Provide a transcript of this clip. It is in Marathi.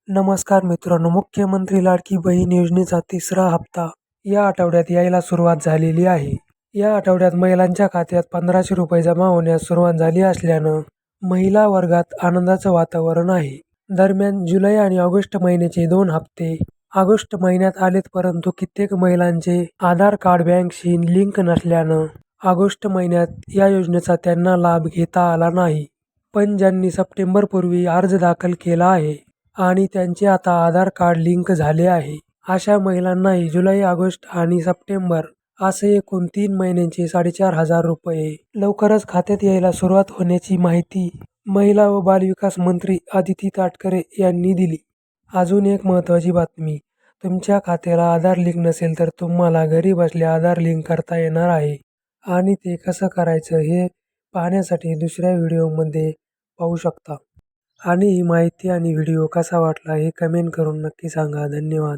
नमस्कार मित्रांनो, मुख्यमंत्री लाडकी बहीण योजनेचा तिसरा हप्ता या आठवड्यात यायला सुरुवात झालेली आहे. या आठवड्यात महिलांच्या खात्यात 1500 रुपये जमा होण्यास सुरुवात झाली असल्यानं महिला वर्गात आनंदाचं वातावरण आहे. दरम्यान जुलै आणि ऑगस्ट महिन्याचे 2 हप्ते ऑगस्ट महिन्यात आलेत, परंतु कित्येक महिलांचे आधार कार्ड बँकशी लिंक नसल्यानं ऑगस्ट महिन्यात या योजनेचा त्यांना लाभ घेता आला नाही. पण ज्यांनी सप्टेंबरपूर्वी अर्ज दाखल केला आहे आणि त्यांचे आता आधार कार्ड लिंक झाले आहे, अशा महिलांनाही जुलै, ऑगस्ट आणि सप्टेंबर असे एकूण 3 महिन्यांचे 4,500 रुपये लवकरच खात्यात यायला सुरुवात होण्याची माहिती महिला व बालविकास मंत्री अदिती तटकरे यांनी दिली. अजून एक महत्त्वाची बातमी, तुमच्या खात्याला आधार लिंक नसेल तर तुम्हाला घरी बसल्या आधार लिंक करता येणार आहे आणि ते कसं करायचं हे पाहण्यासाठी दुसऱ्या व्हिडिओमध्ये पाहू शकता. आणि ही माहिती आणि व्हिडिओ कसा वाटला हे कमेंट करून नक्की सांगा. धन्यवाद.